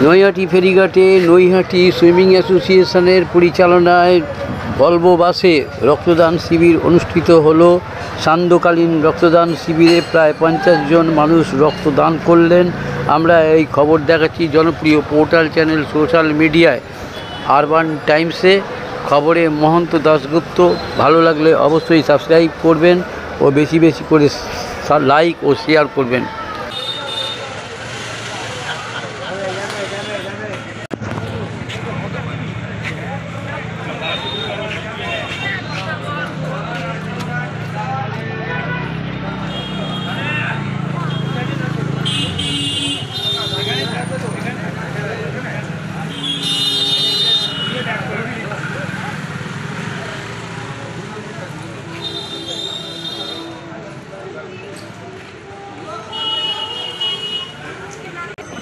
Naihati ফেরিঘাটে Naihati swimming অ্যাসোসিয়েশনের পরিচালনায় Volvo বাসে রক্তদান শিবির অনুষ্ঠিত হলো। সান্ধ্যকালীন রক্তদান শিবিরে প্রায় 50 জন মানুষ রক্তদান করলেন। আমরা এই খবর দেখাচ্ছি জনপ্রিয় পোর্টাল চ্যানেল সোশ্যাল মিডিয়ায় আরবান টাইমসে। খবরে মহন্ত দাশগুপ্ত। ভালো লাগলে অবশ্যই সাবস্ক্রাইব করবেন ও বেশি বেশি করে লাইক ও শেয়ার করবেন।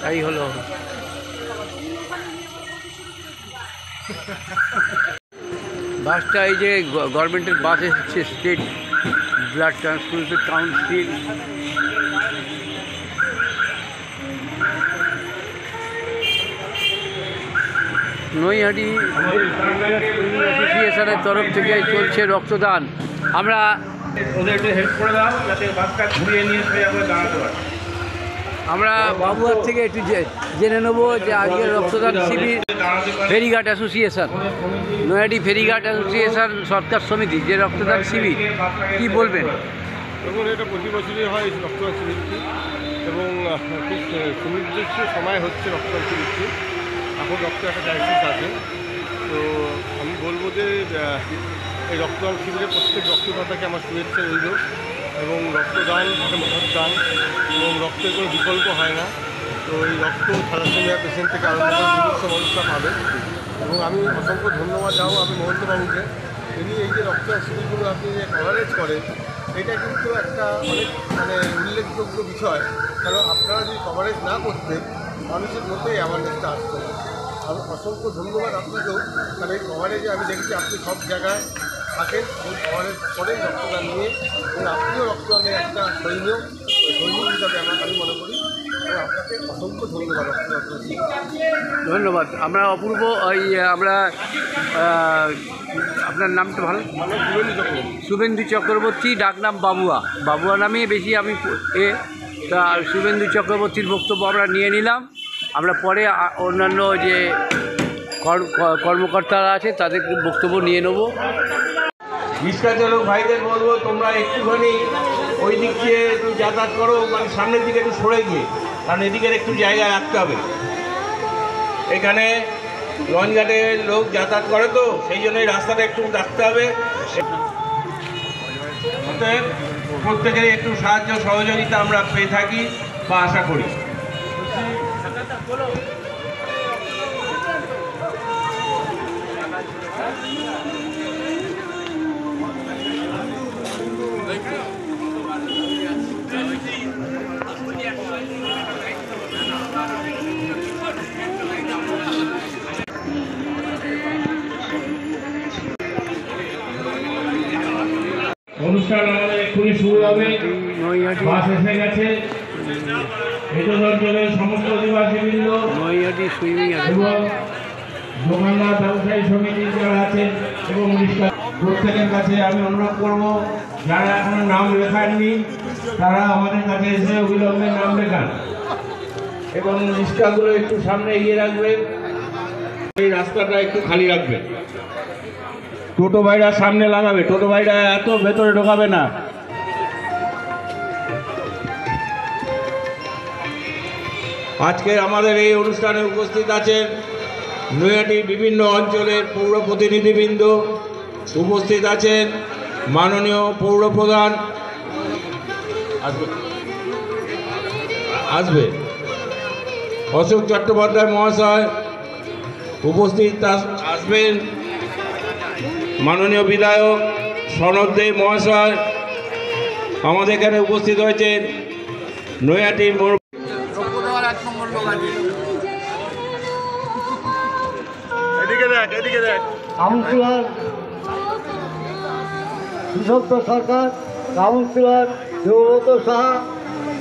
তাই হলো বাসটা, এই যে গভর্নমেন্টের বাস এসেছে, state blood transfusion council. Naihati অ্যাসোসিয়েশনের তরফ থেকে চলছে রক্তদান। আমরা ওদের একটু হেল্প করে দাও যাতে বাসটা ঘুরিয়ে নিয়ে এসে আমরা দাঁড়াতে পারি। আমরা বাবুয়ার থেকে একটু জেনে নেবো যে আজকে রক্তদান শিবির ফেরিঘাট অ্যাসোসিয়েশন, নৈহাটি ফেরিঘাট অ্যাসোসিয়েশন সরকার সমিতি যে রক্তদান শিবির, কি বলবেন? দেখুন, এটা প্রতি বছরই হয় এই রক্তদান শিবিরটি এবং খুব সুনির্দিষ্ট সময় হচ্ছে রক্তদান শিবিরটি। এখন রক্ত একটা ক্রাইসিস আছে, তো আমি বলবো যে এই রক্তদান শিবিরে প্রত্যেক রক্তদাতাকে আমার শুভেচ্ছা রইল। এবং রক্তদান একটা মহৎ দান এবং রক্তের কোনো বিকল্প হয় না। তো এই রক্ত থ্যালাসেমিয়া পেশেন্ট থেকে আরম্ভ করে বিভিন্ন মানুষরা পাবে। এবং আমি অসংখ্য ধন্যবাদ যাবো আমি মহন্তবাবুকে, তিনি এই যে রক্তদান শিবিরগুলো আপনি যে কভারেজ করেন, এটা কিন্তু একটা অনেক উল্লেখযোগ্য বিষয়। কারণ আপনারা যদি কভারেজ না করতেন মানুষের মধ্যেই অ্যাওয়ারনেসটা আসতো না। আমি অসংখ্য ধন্যবাদ আপনাকেও, কারণ এই কভারেজে আমি দেখছি আপনি সব জায়গায় থাকেন এবং কভারেজ করেন রক্তদান নিয়ে, এবং আপনিও রক্তদানের একটা সৈনিক হিসাবে আমি মনে করি। এবং আপনাকে অসংখ্য ধন্যবাদ রক্তদান। ধন্যবাদ। আমরা অপূর্ব আমরা আপনার নামটা ভালো? শুভেন্দু চক্রবর্তী, ডাকনাম বাবুয়া। বাবুয়া নামে বেশি আমি তা শুভেন্দু চক্রবর্তীর বক্তব্য আমরা নিয়ে নিলাম। আমরা পরে অন্যান্য যে কর্মকর্তারা আছে তাদের বক্তব্য নিয়ে নেব। রিক্সা চালক ভাইদের বলবো তোমরা একটুখানি ওই দিক দিয়ে একটু যাতায়াত করো, মানে সামনের দিকে একটু সরে গিয়ে, কারণ এদিকের একটু জায়গা রাখতে হবে। এখানে লঞ্চঘাটের লোক যাতায়াত করে, তো সেই জন্য এই রাস্তাটা একটু রাখতে হবে। অতএব প্রত্যেকের একটু সাহায্য সহযোগিতা আমরা পেয়ে থাকি বা আশা করি। অনুষ্ঠান আমাদের এক্ষুনি শুরু হবে। বাস এসে গেছে। ভেতর অঞ্চলের সমস্ত অধিবাসীবৃন্দ এবং দোকানদার ব্যবসায়ী সমিতির যারা আছেন এবং প্রত্যেকের কাছে আমি অনুরোধ করব, যারা এখনো নাম লেখাননি তারা আমাদের কাছে এসে অবিলম্বে নাম লেখান এবং রিক্সাগুলো একটু সামনে এগিয়ে রাখবেন, এই রাস্তাটা একটু খালি রাখবেন। টোটো ভাইরা সামনে লাগাবে, টোটো ভাইরা এত ভেতরে ঢোকাবে না। আজকে আমাদের এই অনুষ্ঠানে উপস্থিত আছেন নৈহাটির বিভিন্ন অঞ্চলের পৌর প্রতিনিধিবৃন্দ, উপস্থিত আছেন মাননীয় পৌরপ্রধান আসবে অশোক চট্টোপাধ্যায় মহাশয়, উপস্থিত আসবেন মাননীয় বিধায়ক সনদ দে মহাশয়। আমাদের এখানে উপস্থিত হয়েছেন নৈহাটির কাউন্সিলর সুশব্দ সরকার, কাউন্সিলর দেবব্রত সাহা,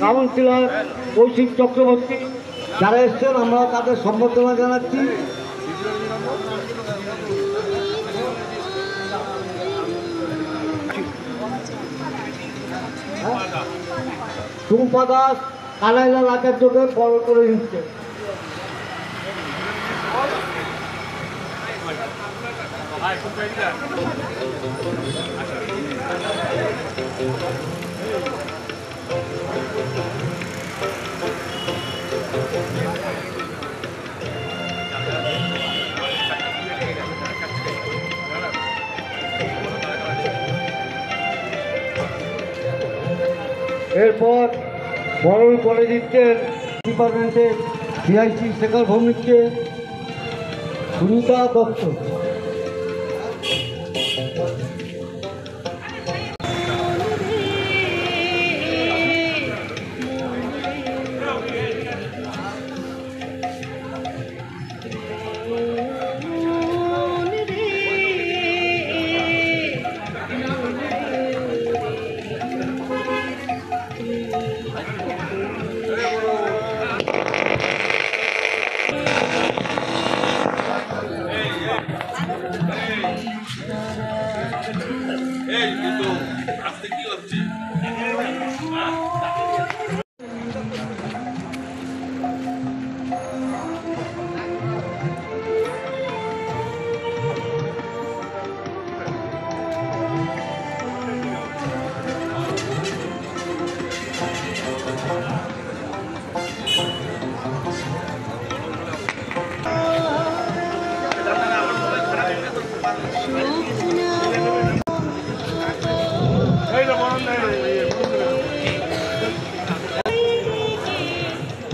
কাউন্সিলর কৌশিক চক্রবর্তী, যারা এসছেন আমরা তাদের সম্বর্ধনা জানাচ্ছি। টুম্পা দাস কানাইলাল আচার্যকে বরণ করে নিচ্ছে। এরপর বরণ করে দিচ্ছেন ডিপার্টমেন্টের সিআইসি শেখর ভৌমিককে সুনিতা দত্ত।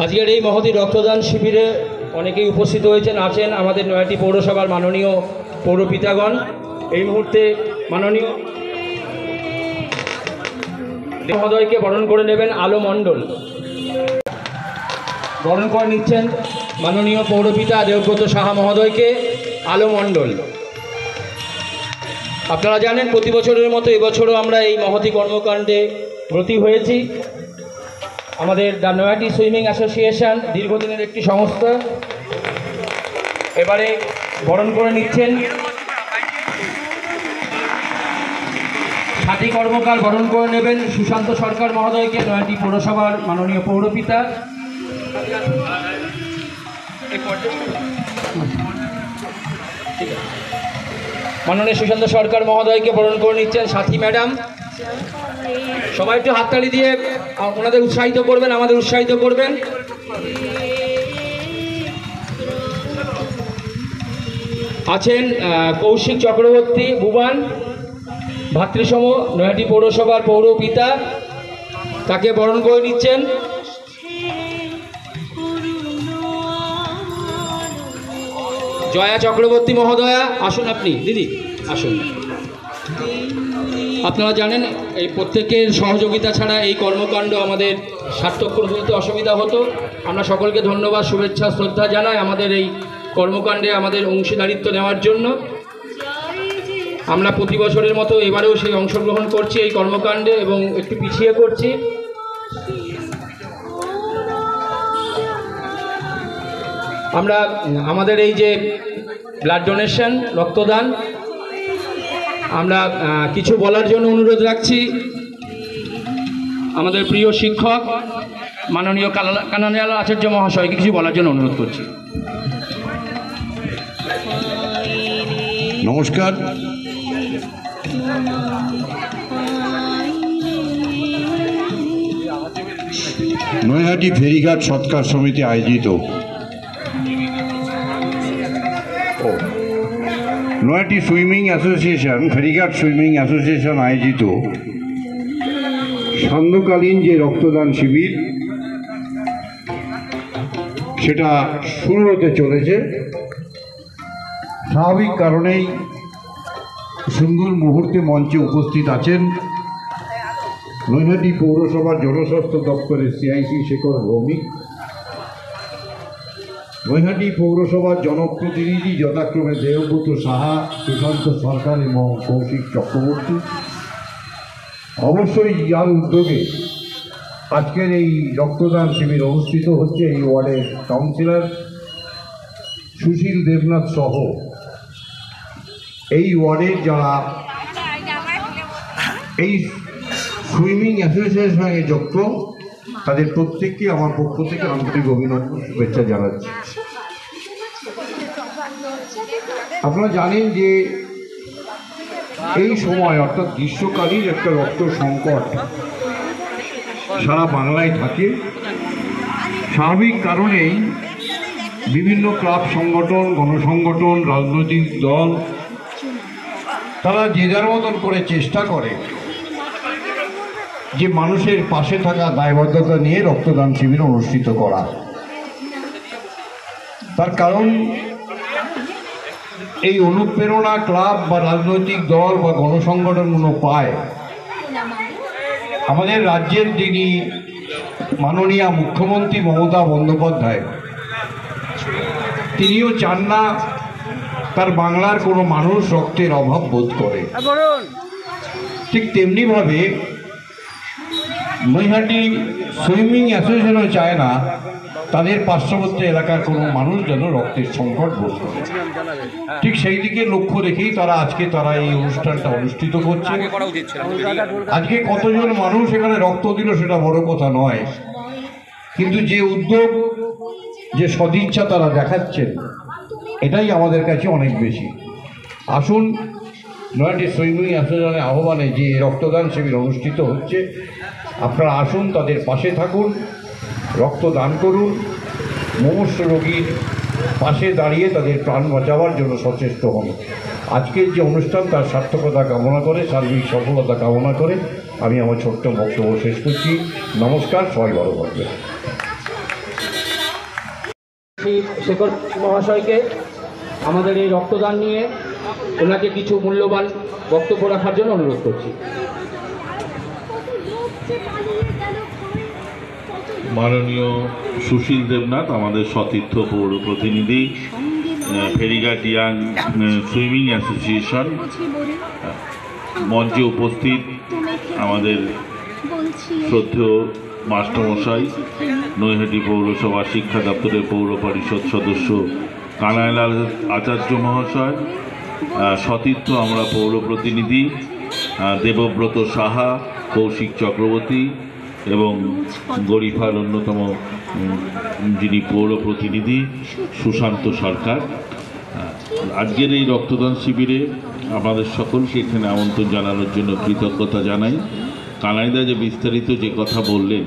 আজকের এই মহতী রক্তদান শিবিরে অনেকেই উপস্থিত হয়েছেন আছেন আমাদের নয়াটি পৌরসভার মাননীয় পৌরপিতাগণ। এই মুহূর্তে মাননীয় মহোদয়কে বরণ করে নেবেন আলো মণ্ডল। বরণ করে নিচ্ছেন মাননীয় পৌরপিতা দেবব্রত সাহা মহোদয়কে আলো মণ্ডল। আপনারা জানেন প্রতি বছরের মতো এবছরও আমরা এই মহতী কর্মকাণ্ডে ব্রতী হয়েছি। আমাদের দ্য নয়াটি সুইমিং অ্যাসোসিয়েশন দীর্ঘদিনের একটি সংস্থা। এবারে বরণ করে নিচ্ছেন সাথী কর্মকার। বরণ করে নেবেন সুশান্ত সরকার মহোদয়কে, নয়াটি পৌরসভার মাননীয় পৌরপিতা। মাননীয় সুশান্ত সরকার মহোদয়কে বরণ করে নিচ্ছেন সাথী ম্যাডাম। সবাই একটু হাততালি দিয়ে ওনাদের উৎসাহিত করবেন, আমাদের উৎসাহিত করবেন। আছেন কৌশিক চক্রবর্তী ভুবান, ভাতৃসম, নয়াটি পৌরসভার পৌরপিতা, তাকে বরণ করে নিচ্ছেন। জয়া চক্রবর্তী মহোদয়া আসুন, আপনি দিদি আসুন। আপনারা জানেন এই প্রত্যেকের সহযোগিতা ছাড়া এই কর্মকাণ্ড আমাদের সার্থক করতে অসুবিধা হতো। আমরা সকলকে ধন্যবাদ, শুভেচ্ছা, শ্রদ্ধা জানাই আমাদের এই কর্মকাণ্ডে আমাদের অংশীদারিত্ব নেওয়ার জন্য। আমরা প্রতি বছরের মতো এবারেও সেই অংশগ্রহণ করছি এই কর্মকাণ্ডে এবং একটু পিছিয়ে করছি। আমরা আমাদের এই যে ব্লাড ডোনেশন, রক্তদান, আমরা কিছু বলার জন্য অনুরোধ রাখছি আমাদের প্রিয় শিক্ষক মাননীয় কানাইলাল আচার্য মহাশয়কে কিছু বলার জন্য অনুরোধ করছি। নমস্কার। নৈহাটি ফেরিঘাট সৎকার সমিতি আয়োজিত নয়াটি সুইমিং অ্যাসোসিয়েশন, ফেরিঘাট সুইমিং অ্যাসোসিয়েশন আয়োজিত সান্ধ্যকালীন যে রক্তদান শিবির সেটা শুরু হতে চলেছে। স্বাভাবিক কারণেই সুন্দর মুহূর্তে মঞ্চে উপস্থিত আছেন নৈহাটি পৌরসভার জনস্বাস্থ্য দপ্তরের সিআইসি শেখর ভৌমিক, নৈহাটি পৌরসভার জনপ্রতিনিধি যথাক্রমে দেবব্রত সাহা, সুশান্ত সরকার এবং কৌশিক চক্রবর্তী। অবশ্যই যার উদ্যোগে আজকের এই রক্তদান শিবির অনুষ্ঠিত হচ্ছে এই ওয়ার্ডের কাউন্সিলর সুশীল দেবনাথ সহ এই ওয়ার্ডের যারা এই সুইমিং অ্যাসোসিয়েশনের সঙ্গে যুক্ত তাদের প্রত্যেককে আমার পক্ষ থেকে আন্তরিক অভিনন্দন শুভেচ্ছা জানাচ্ছি। আপনারা জানেন যে এই সময় অর্থাৎ গ্রীষ্মকালীন একটা রক্ত সংকট সারা বাংলায় থাকে। স্বাভাবিক কারণেই বিভিন্ন ক্লাব সংগঠন, গণসংগঠন, রাজনৈতিক দল তারা যে যার মতন করে চেষ্টা করে যে মানুষের পাশে থাকা দায়বদ্ধতা নিয়ে রক্তদান শিবির অনুষ্ঠিত করা। তার কারণ এই অনুপ্রেরণা ক্লাব বা রাজনৈতিক দল বা গণসংগঠনগুলো পায় আমাদের রাজ্যের যিনি মাননীয় মুখ্যমন্ত্রী মমতা বন্দ্যোপাধ্যায়, তিনিও চান না তার বাংলার কোনো মানুষ রক্তের অভাব বোধ করে। ঠিক তেমনিভাবে নৈহাটি সুইমিং অ্যাসোসিয়েশনও চায় না তাদের পার্শ্ববর্তী এলাকার কোনো মানুষ যেন রক্তের সংকট বোধ করে। ঠিক সেই দিকে লক্ষ্য রেখেই তারা এই অনুষ্ঠানটা অনুষ্ঠিত করছে। আজকে কতজন মানুষ এখানে রক্ত দিল সেটা বড় কথা নয়, কিন্তু যে উদ্যোগ, যে সদিচ্ছা তারা দেখাচ্ছেন এটাই আমাদের কাছে অনেক বেশি। আসুন নৈহাটি সুইমিং অ্যাসোসিয়েশনের আহ্বানে যে রক্তদান শিবির অনুষ্ঠিত হচ্ছে, আপনারা আসুন, তাদের পাশে থাকুন, রক্তদান করুন, মুমূর্ষু রোগীর পাশে দাঁড়িয়ে তাদের প্রাণ বাঁচাবার জন্য সচেষ্ট হন। আজকের যে অনুষ্ঠান তার সার্থকতা কামনা করে, সার্বিক সফলতা কামনা করে আমি আমার ছোট্ট বক্তব্য শেষ করছি। নমস্কার, সবাই ভালো থাকবেন। শেখর মহাশয়কে আমাদের এই রক্তদান নিয়ে ওনাকে কিছু মূল্যবান বক্তব্য রাখার জন্য অনুরোধ করছি। মাননীয় সুশীল দেবনাথ, আমাদের সতীর্থ পৌর প্রতিনিধি, ফেরিঘাট ইয়াং সুইমিং অ্যাসোসিয়েশন, মঞ্চে উপস্থিত আমাদের শ্রদ্ধেয় মাস্টারমশাই, নৈহাটি পৌরসভা শিক্ষা দপ্তরের পৌর পরিষদ সদস্য কানাইলাল আচার্য মহাশয়, সতীর্থ আমরা পৌর প্রতিনিধি দেবব্রত সাহা, কৌশিক চক্রবর্তী এবং গরিফার অন্যতম যিনি পৌর প্রতিনিধি সুশান্ত সরকার। আজকের এই রক্তদান শিবিরে আমাদের সকলকে এখানে আমন্ত্রণ জানানোর জন্য কৃতজ্ঞতা জানাই। কানাইদা যে বিস্তারিত যে কথা বললেন,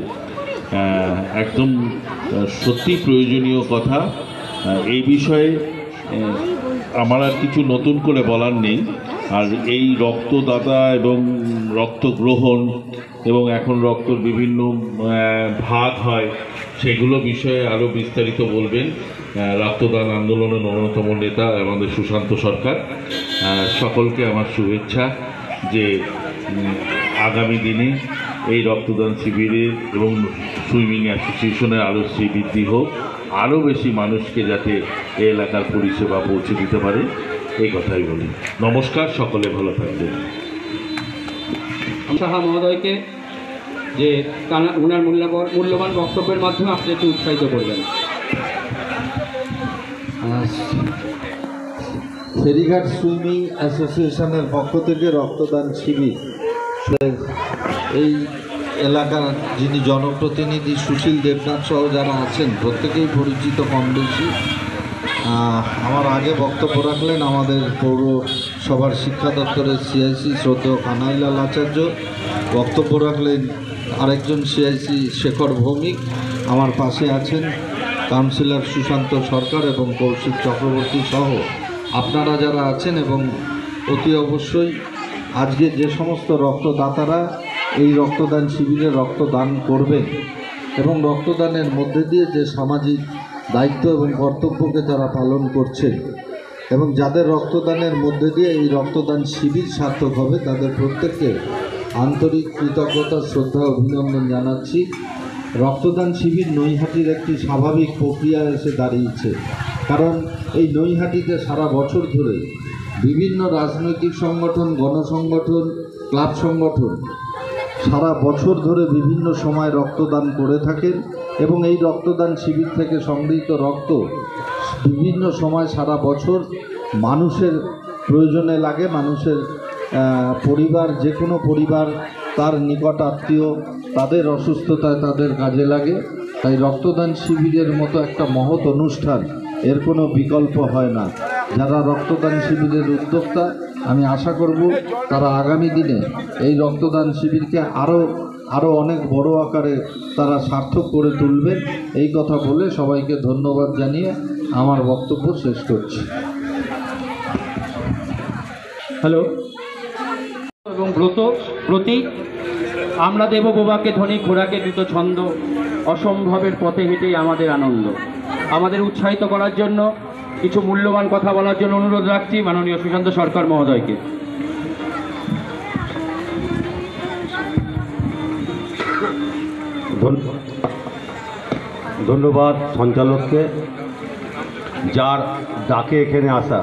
একদম সত্যি প্রয়োজনীয় কথা। এই বিষয়ে আমার আর কিছু নতুন করে বলার নেই। আর এই রক্তদাতা এবং রক্ত গ্রহণ এবং এখন রক্তর বিভিন্ন ভাগ হয় সেগুলো বিষয়ে আরও বিস্তারিত বলবেন রক্তদান আন্দোলনের অন্যতম নেতা আমাদের সুশান্ত সরকার। সকলকে আমার শুভেচ্ছা যে আগামী দিনে এই রক্তদান শিবিরের এবং সুইমিং অ্যাসোসিয়েশনের আরও শ্রীবৃদ্ধি হোক, আরও বেশি মানুষকে যাতে এই এলাকার পরিষেবা পৌঁছে দিতে পারে, এই কথাই বলি। নমস্কার, সকলে ভালো থাকবেন। সাহা মহোদয়কে যে ওনার মূল্যবান বক্তব্যের মাধ্যমে আপনি একটু উৎসাহিত করবেন। ফেরিঘাট সুইমিং অ্যাসোসিয়েশনের পক্ষ থেকে রক্তদান শিবির, এই এলাকার যিনি জনপ্রতিনিধি সুশীল দেবনাথ সহ যারা আছেন প্রত্যেকেই পরিচিত কম বেশি। আমার আগে বক্তব্য রাখলেন আমাদের পৌরসভার শিক্ষা দপ্তরের সিআইসি শ্রদ্ধেয় কানাইলাল আচার্য, বক্তব্য রাখলেন আরেকজন সিআইসি শেখর ভৌমিক, আমার পাশে আছেন কাউন্সিলর সুশান্ত সরকার এবং কৌশিক চক্রবর্তী সহ আপনারা যারা আছেন, এবং অতি অবশ্যই আজকে যে সমস্ত রক্তদাতারা এই রক্তদান শিবিরে রক্তদান করবেন এবং রক্তদানের মধ্যে দিয়ে যে সামাজিক দায়িত্ব এবং কর্তব্যকে যারা পালন করছেন এবং যাদের রক্তদানের মধ্যে দিয়ে এই রক্তদান শিবির সার্থক হবে, তাদের প্রত্যেককে আন্তরিক কৃতজ্ঞতা, শ্রদ্ধা, অভিনন্দন জানাচ্ছি। রক্তদান শিবির নৈহাটির একটি স্বাভাবিক প্রক্রিয়া এসে দাঁড়িয়েছে, কারণ এই নৈহাটিতে সারা বছর ধরে বিভিন্ন রাজনৈতিক সংগঠন, গণসংগঠন, ক্লাব সংগঠন সারা বছর ধরে বিভিন্ন সময় রক্তদান করে থাকেন এবং এই রক্তদান শিবির থেকে সংগৃহীত রক্ত বিভিন্ন সময় সারা বছর মানুষের প্রয়োজনে লাগে। মানুষের পরিবার, যে কোনো পরিবার তার নিকট আত্মীয় তাদের অসুস্থতায় তাদের কাজে লাগে। তাই রক্তদান শিবিরের মতো একটা মহৎ অনুষ্ঠান, এর কোনো বিকল্প হয় না। যারা রক্তদান শিবিরের উদ্যোক্তা, আমি আশা করব তারা আগামী দিনে এই রক্তদান শিবিরকে আরও অনেক বড় আকারে তারা সার্থক করে তুলবেন। এই কথা বলে সবাইকে ধন্যবাদ জানিয়ে আমার বক্তব্য শেষ করছি। হ্যালো এবং ব্রত প্রতীক, আমরা দেব বোবাকে ধ্বনি, ঘোড়াকে দ্রুত ছন্দ, অসম্ভবের পথে হেঁটেই আমাদের আনন্দ। আমাদের উৎসাহিত করার জন্য কিছু মূল্যবান কথা বলার জন্য অনুরোধ রাখছি মাননীয় সুশান্ত সরকার মহোদয়কে। ধন্যবাদ সঞ্চালককে, যার ডাকে এখানে আসা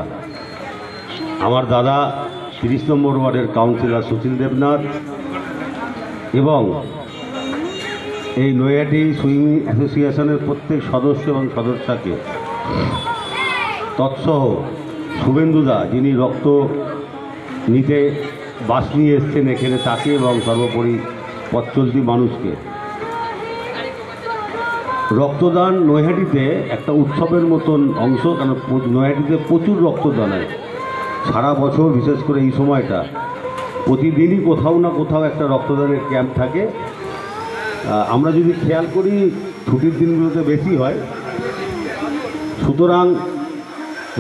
আমার দাদা 30 নম্বর ওয়ার্ডের কাউন্সিলর সুশীল দেবনাথ এবং এই নৈহাটি সুইমিং অ্যাসোসিয়েশনের প্রত্যেক সদস্য এবং সদস্যকে, তৎসহ শুভেন্দুদা যিনি রক্ত নিতে বাস নিয়ে এসছেন এখানে তাকে, এবং সর্বোপরি পথ চলতি মানুষকে। রক্তদান নৈহাটিতে একটা উৎসবের মতন অংশ, কারণ নৈহাটিতে প্রচুর রক্তদান হয় সারা বছর, বিশেষ করে এই সময়টা প্রতিদিনই কোথাও না কোথাও একটা রক্তদানের ক্যাম্প থাকে। আমরা যদি খেয়াল করি ছুটির দিনগুলোতে বেশি হয়। সুতরাং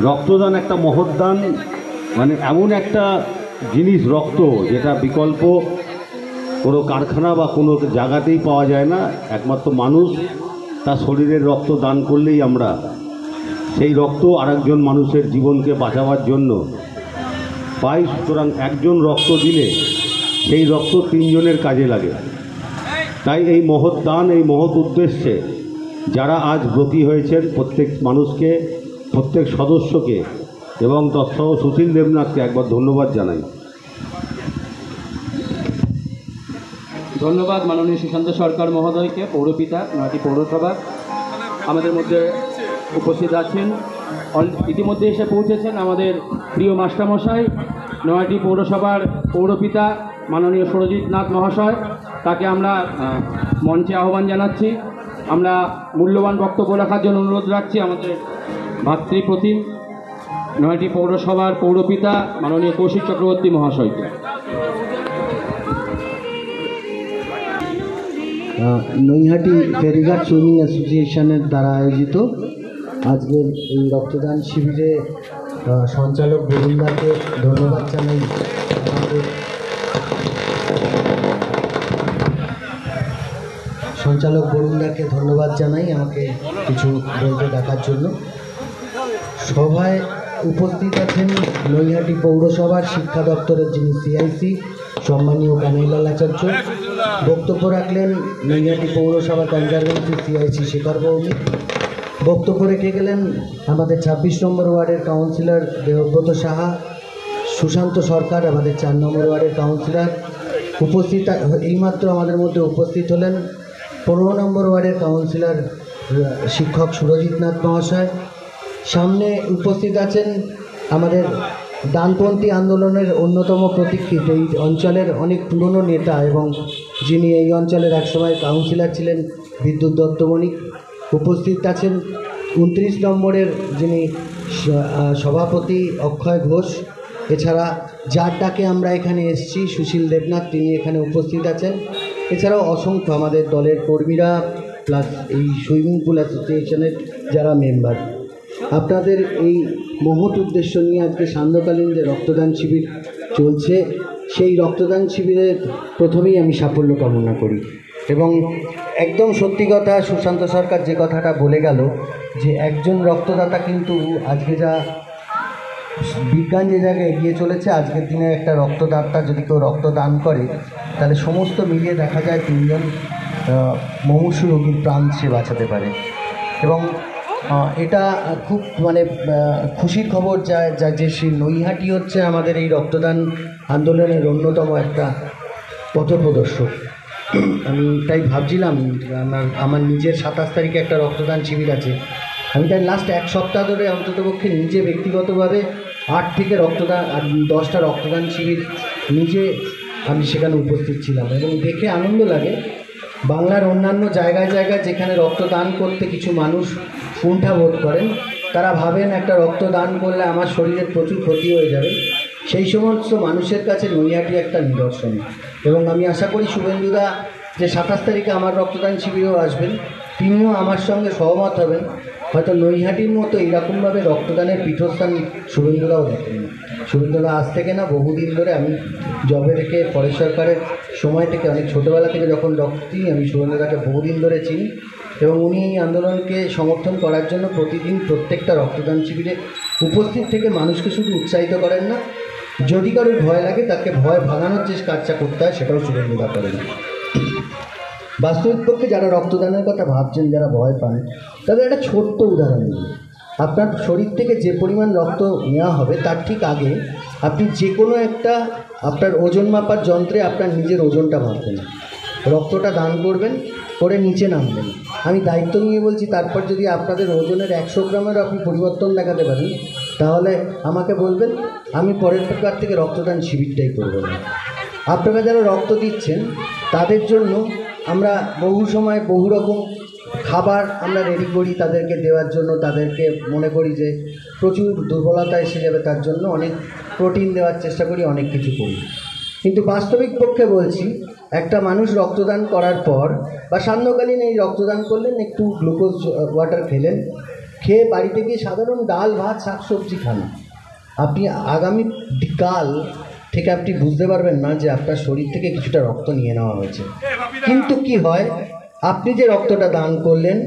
রক্তদান একটা মহৎ দান, মানে এমন একটা জিনিস রক্ত, যেটা বিকল্প কোনো কারখানা বা কোনো জায়গাতেই পাওয়া যায় না। একমাত্র মানুষ তার শরীরের রক্ত দান করলেই আমরা সেই রক্ত আরেকজন মানুষের জীবনকে বাঁচাবার জন্য পাই। সুতরাং একজন রক্ত দিলে সেই রক্ত 3 জনের কাজে লাগে। তাই এই মহৎ দান, এই মহৎ উদ্দেশ্যে যারা আজ ব্রতী হয়েছেন প্রত্যেক মানুষকে, প্রত্যেক সদস্যকে এবং তৎসহ সুশীল দেবনাথকে একবার ধন্যবাদ জানাই। ধন্যবাদ মাননীয় সুশান্ত সরকার মহোদয়কে, পৌরপিতা নৈহাটি পৌরসভা। আমাদের মধ্যে উপস্থিত আছেন, ইতিমধ্যে এসে পৌঁছেছেন আমাদের প্রিয় মাস্টারমশাই, নৈহাটি পৌরসভার পৌরপিতা মাননীয় সুরজিৎ নাথ মহাশয়। তাকে আমরা মঞ্চে আহ্বান জানাচ্ছি। আমরা মূল্যবান বক্তব্য রাখার জন্য অনুরোধ রাখছি আমাদের ভাতৃপ্রতিম নৈহাটি পৌরসভার পৌরপিতা মাননীয় কৌশিক চক্রবর্তী মহাশয়কে। নৈহাটি ফেরিঘাট সুইমিং অ্যাসোসিয়েশনের দ্বারা আয়োজিত আজকের এই রক্তদান শিবিরে সঞ্চালক বরুণদাকে ধন্যবাদ জানাই। সঞ্চালক বরুণদাকে ধন্যবাদ জানাই আমাকে কিছু বলতে ডাকার জন্য। সভায় উপস্থিত আছেন নৈহাটি পৌরসভার শিক্ষা দপ্তরের যিনি সিআইসি সম্মানীয় কানাইলাল আচার্য। বক্তব্য রাখলেন নৈহাটি পৌরসভা কনজারভেন্সি সিআইসি শেখর ভৌমিক। বক্তব্য রেখে গেলেন আমাদের 26 নম্বর ওয়ার্ডের কাউন্সিলর দেবব্রত সাহা। সুশান্ত সরকার আমাদের 4 নম্বর ওয়ার্ডের কাউন্সিলর। উপস্থিত এইমাত্র আমাদের মধ্যে উপস্থিত হলেন 15 নম্বর ওয়ার্ডের কাউন্সিলর শিক্ষক সুরজিৎ নাথ মহাশয়। সামনে উপস্থিত আছেন আমাদের ডানপন্থী আন্দোলনের অন্যতম প্রতীক্ষিত এই অঞ্চলের অনেক পুরনো নেতা এবং যিনি এই অঞ্চলের একসময় কাউন্সিলর ছিলেন, বিদ্যুৎ দত্তমণি। উপস্থিত আছেন 29 নম্বরের যিনি সভাপতি অক্ষয় ঘোষ। এছাড়া যার ডাকে আমরা এখানে এসেছি সুশীল দেবনাথ, তিনি এখানে উপস্থিত আছেন। এছাড়াও অসংখ্য আমাদের দলের কর্মীরা প্লাস এই সুইমিং পুল অ্যাসোসিয়েশনের যারা মেম্বার। আপনাদের এই মহৎ উদ্দেশ্য নিয়ে আজকে সান্ধ্যকালীন যে রক্তদান শিবির চলছে, সেই রক্তদান শিবিরের প্রথমেই আমি সাফল্য কামনা করি। এবং একদম সত্যি কথা, সুশান্ত সরকার যে কথাটা বলে গেল যে একজন রক্তদাতা কিন্তু আজকে যা বিজ্ঞান যে জায়গায় এগিয়ে চলেছে, আজকের দিনে একটা রক্তদাতা যদি কেউ রক্তদান করে তাহলে সমস্ত মিলিয়ে দেখা যায় 3 জন মুমূর্ষু রোগীর প্রাণ সে বাঁচাতে পারে। এবং এটা খুব মানে খুশির খবর যে সেই নৈহাটি হচ্ছে আমাদের এই রক্তদান আন্দোলনের অন্যতম একটা পথপ্রদর্শক। আমি তাই ভাবছিলাম আমার নিজের 27 তারিখে একটা রক্তদান শিবির আছে। আমি তাই লাস্ট এক সপ্তাহ ধরে অন্ততপক্ষে নিজে ব্যক্তিগতভাবে 8 থেকে 10টা রক্তদান শিবির নিজে আমি সেখানে উপস্থিত ছিলাম এবং দেখে আনন্দ লাগে। বাংলার অন্যান্য জায়গায় জায়গায় যেখানে রক্তদান করতে কিছু মানুষ কুণ্ঠা বোধ করেন, তারা ভাবেন একটা রক্তদান করলে আমার শরীরের প্রচুর ক্ষতি হয়ে যাবে, সেই সমস্ত মানুষের কাছে নৈহাটি একটা নিদর্শন। এবং আমি আশা করি শুভেন্দুদা যে 27 তারিখে আমার রক্তদান শিবিরেও আসবেন, তিনিও আমার সঙ্গে সহমত হবেন। হয়তো নৈহাটির মতো এইরকমভাবে রক্তদানের পীঠস্থান শুভেন্দুদাও দেখেন। শুভেন্দুদা আজ থেকে না, বহুদিন ধরে আমি জবে থেকে পরেশ সরকারের সময় থেকে, অনেক ছোটোবেলা থেকে যখন রক্ত দিই, আমি শুভেন্দুদাকে বহুদিন ধরে চিনি এবং উনি এই আন্দোলনকে সমর্থন করার জন্য প্রতিদিন প্রত্যেকটা রক্তদান শিবিরে উপস্থিত থেকে মানুষকে শুধু উৎসাহিত করেন না, যদি কারোর ভয় লাগে তাকে ভয় ভাঙানোর যে কাজটা করতে হয় সেটাও শুভেন্দুদা করেন। বাস্তবিক পক্ষে যারা রক্তদানের কথা ভাবছেন, যারা ভয় পান, তাদের একটা ছোট্ট উদাহরণ দিই। আপনার শরীর থেকে যে পরিমাণ রক্ত নেওয়া হবে তার ঠিক আগে আপনি যে কোনো একটা আপনার ওজন মাপার যন্ত্রে আপনার নিজের ওজনটা মাপবেন, রক্তটা দান করবেন, করে নিচে নামবেন। আমি দায়িত্ব নিয়ে বলছি, তারপর যদি আপনাদের ওজনের 100 গ্রামেরও আপনি পরিবর্তন দেখাতে পারেন, তাহলে আমাকে বলবেন, আমি পরের প্রকার থেকে রক্তদান শিবিরটাই করব না। আপনারা যারা রক্ত দিচ্ছেন তাদের জন্য আমরা বহু সময় বহু রকম খাবার আমরা রেডি করি তাদেরকে দেওয়ার জন্য, তাদেরকে মনে করি যে প্রচুর দুর্বলতা এসে যাবে, তার জন্য অনেক প্রোটিন দেওয়ার চেষ্টা করি, অনেক কিছু করি। কিন্তু বাস্তবিক পক্ষে বলছি, একটা মানুষ রক্তদান করার পর বা সান্ধ্যকালীন এই রক্তদান করলেন, একটু গ্লুকোজ ওয়াটার খেলেন, খেয়ে বাড়িতে গিয়ে সাধারণ ডাল ভাত শাকসবজি খান, আপনি আগামী কাল থেকে আপনি বুঝতে পারবেন না যে আপনার শরীর থেকে কিছুটা রক্ত নিয়ে নেওয়া হয়েছে। কিন্তু কি হয়, আপনি যে রক্তটা দান করলেন,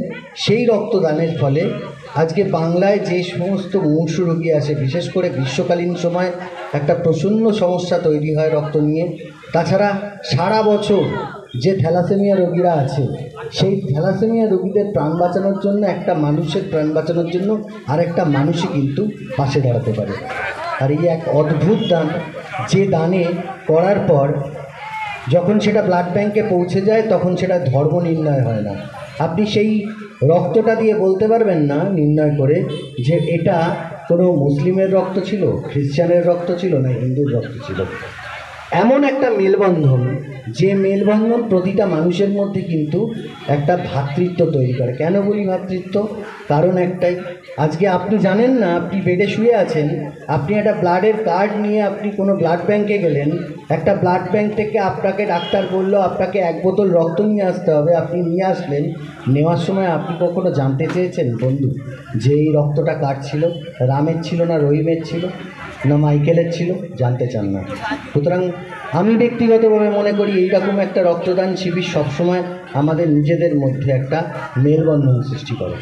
সেই রক্তদানের ফলে আজকে বাংলায় যে সমস্ত মুমূর্ষু রোগী আসে, বিশেষ করে গ্রীষ্মকালীন সময় একটা প্রচণ্ড সমস্যা তৈরি হয় রক্ত নিয়ে। তাছাড়া সারা বছর যে থ্যালাসেমিয়া রোগীরা আছে, সেই থ্যালাসেমিয়া রোগীদের প্রাণ বাঁচানোর জন্য, একটা মানুষের প্রাণ বাঁচানোর জন্য আরেকটা মানুষই কিন্তু পাশে দাঁড়াতে পারে। আর এই এক অদ্ভুত দান, যে দানে করার পর যখন সেটা ব্লাড ব্যাংকে পৌঁছে যায়, তখন সেটা ধর্ম নির্ণয় হয় না। আপনি সেই রক্তটা দিয়ে বলতে পারবেন না নির্ণয় করে যে এটা কোনো মুসলিমের রক্ত ছিল, খ্রিশ্চানের রক্ত ছিল, না হিন্দুর রক্ত ছিল। এমন একটা মেলবন্ধন, যে মেলবন্ধন প্রতিটা মানুষের মধ্যে কিন্তু একটা ভ্রাতৃত্ব তৈরি করে। কেন বলি ভ্রাতৃত্ব? কারণ একটাই, আজকে আপনি জানেন না, আপনি বেডে শুয়ে আছেন, আপনি একটা ব্লাডের কার্ড নিয়ে আপনি কোনো ব্লাড ব্যাংকে গেলেন, একটা ব্লাড ব্যাংক থেকে আপনাকে ডাক্তার বলল আপনাকে 1 বোতল রক্ত নিয়ে আসতে হবে, আপনি নিয়ে আসলেন। নেওয়ার সময় আপনি কখনো জানতে চেয়েছেন বন্ধু যে এই রক্তটা কার ছিল? রামের ছিল না রহিমের ছিল না মাইকেলের ছিল? জানতে চান না। সুতরাং আমি ব্যক্তিগতভাবে মনে করি এইরকম একটা রক্তদান শিবির সবসময় আমাদের নিজেদের মধ্যে একটা মেলবন্ধন সৃষ্টি করে।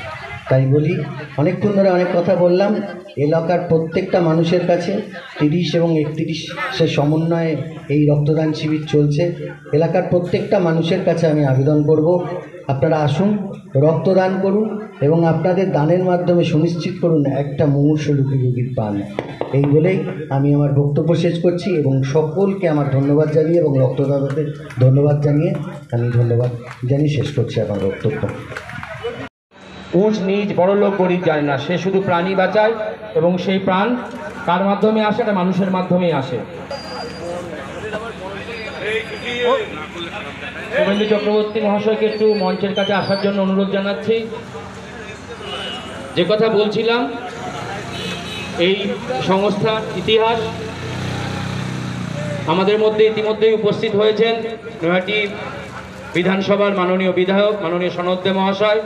তাই বলি, অনেকক্ষণ ধরে অনেক কথা বললাম, এলাকার প্রত্যেকটা মানুষের কাছে 30 এবং 31 সমন্বয়ে এই রক্তদান শিবির চলছে। এলাকার প্রত্যেকটা মানুষের কাছে আমি আবেদন করব, আপনারা আসুন, রক্তদান করুন এবং আপনাদের দানের মাধ্যমে সুনিশ্চিত করুন একটা মুমূর্ষু রোগীর প্রাণ। এই বলেই আমি আমার বক্তব্য শেষ করছি এবং সকলকে আমার ধন্যবাদ জানিয়ে এবং রক্তদাতাদের ধন্যবাদ জানিয়ে শেষ করছি আমার বক্তব্য। উঁচ নিচ বড়লোক গরিব যায় না, সে শুধু প্রাণী বাঁচায় এবং সেই প্রাণ কার মাধ্যমে আসে? এটা মানুষের মাধ্যমেই আসে। শুভেন্দু চক্রবর্তী মহাশয়কে একটু মঞ্চের কাছে আসার জন্য অনুরোধ জানাচ্ছি। যে কথা বলছিলাম, এই সংস্থার ইতিহাস আমাদের মধ্যে ইতিমধ্যেই উপস্থিত হয়েছেন নৈহাটি বিধানসভার মাননীয় বিধায়ক মাননীয় সনদ দে মহাশয়।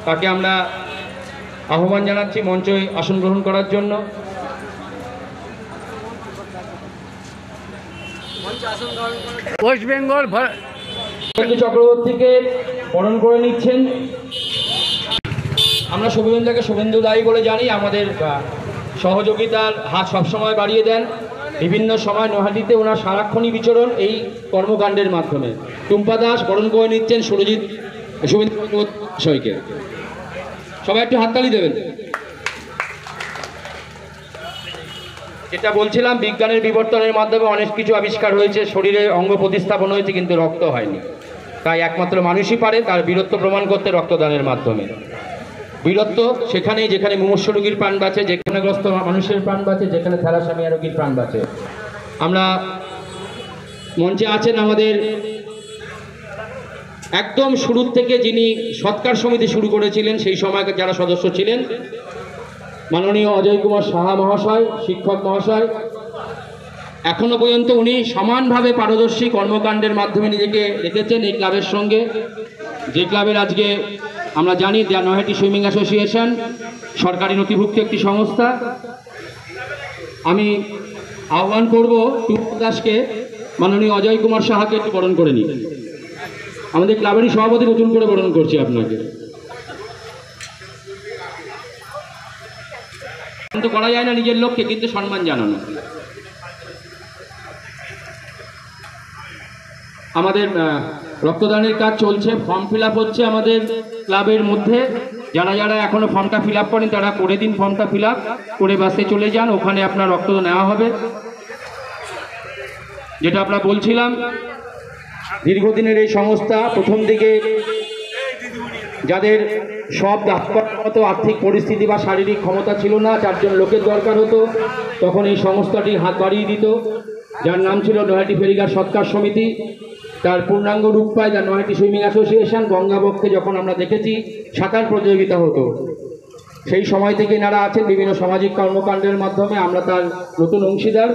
তাকে আমরা আহ্বান জানাচ্ছি মঞ্চে আসন গ্রহণ করার জন্য। ওয়েস্ট বেঙ্গল শুভেন্দু চক্রবর্তীকে বরণ করে নিচ্ছেন। আমরা শুভেন্দুকে শুভেন্দু দায়ী বলে জানি, আমাদের সহযোগিতার হাত সবসময় বাড়িয়ে দেন। বিভিন্ন সময় নৈহাটিতে ওনার সারাক্ষণই বিচরণ এই কর্মকাণ্ডের মাধ্যমে। টুম্পা দাস বরণ করে নিচ্ছেন শুভেন্দু চক্রবর্তীকে। সবাই একটু হাততালি দেবেন। যেটা বলছিলাম, বিজ্ঞানের বিবর্তনের মাধ্যমে অনেক কিছু আবিষ্কার হয়েছে, শরীরে অঙ্গ প্রতিস্থাপন হয়েছে, কিন্তু রক্ত হয়নি। তাই একমাত্র মানুষই পারে তার বীরত্ব প্রমাণ করতে রক্তদানের মাধ্যমে। বীরত্ব সেখানেই যেখানে মুমূর্ষু রোগীর প্রাণ বাঁচে, যেখানে গ্রস্ত মানুষের প্রাণ বাঁচে, যেখানে থ্যালাসেমিয়া রোগীর প্রাণ বাঁচে। আমরা মঞ্চে আছেন আমাদের একদম শুরুর থেকে যিনি সৎকার সমিতি শুরু করেছিলেন, সেই সময় যারা সদস্য ছিলেন, মাননীয় অজয় কুমার সাহা মহাশয়, শিক্ষক মহাশয়। এখনো পর্যন্ত উনি সমানভাবে পারদর্শী কর্মকাণ্ডের মাধ্যমে নিজেকে রেখেছেন এই ক্লাবের সঙ্গে, যে ক্লাবের আজকে আমরা জানি নৈহাটি সুইমিং অ্যাসোসিয়েশন সরকারি নথিভুক্ত একটি সংস্থা। আমি আহ্বান করব টুকু দাসকে, মাননীয় অজয় কুমার সাহাকে একটু বরণ করে নিন। আমাদের ক্লাবেরই সভাপতি নতুন করে বরণ করছি আপনাকে। কিন্তু করা যায় না নিজের লোককে, কিন্তু সম্মান জানানো। আমাদের রক্তদানের কাজ চলছে, ফর্ম ফিল আপ হচ্ছে আমাদের ক্লাবের মধ্যে। যারা যারা এখনো ফর্মটা ফিল আপ করেন তারা করে দিন, ফর্মটা ফিল আপ করে বাসে চলে যান, ওখানে আপনার রক্তদান নেওয়া হবে। যেটা আমরা বলছিলাম, দীর্ঘদিনের এই সংস্থা প্রথম দিকে যাদের সব দাপ্তগত আর্থিক পরিস্থিতি বা শারীরিক ক্ষমতা ছিল না, 4 জন লোকের দরকার হতো, তখন এই সংস্থাটি হাত বাড়িয়ে দিত, যার নাম ছিল নৈহাটি ফেরিঘাট সৎকার সমিতি। তার পূর্ণাঙ্গ রূপ পায় যা নৈহাটি সুইমিং অ্যাসোসিয়েশন। গঙ্গাবক্ষে যখন আমরা দেখেছি সাঁতার প্রতিযোগিতা হতো, সেই সময় থেকে এনারা আছেন বিভিন্ন সামাজিক কর্মকাণ্ডের মাধ্যমে। আমরা তার নতুন অংশীদার।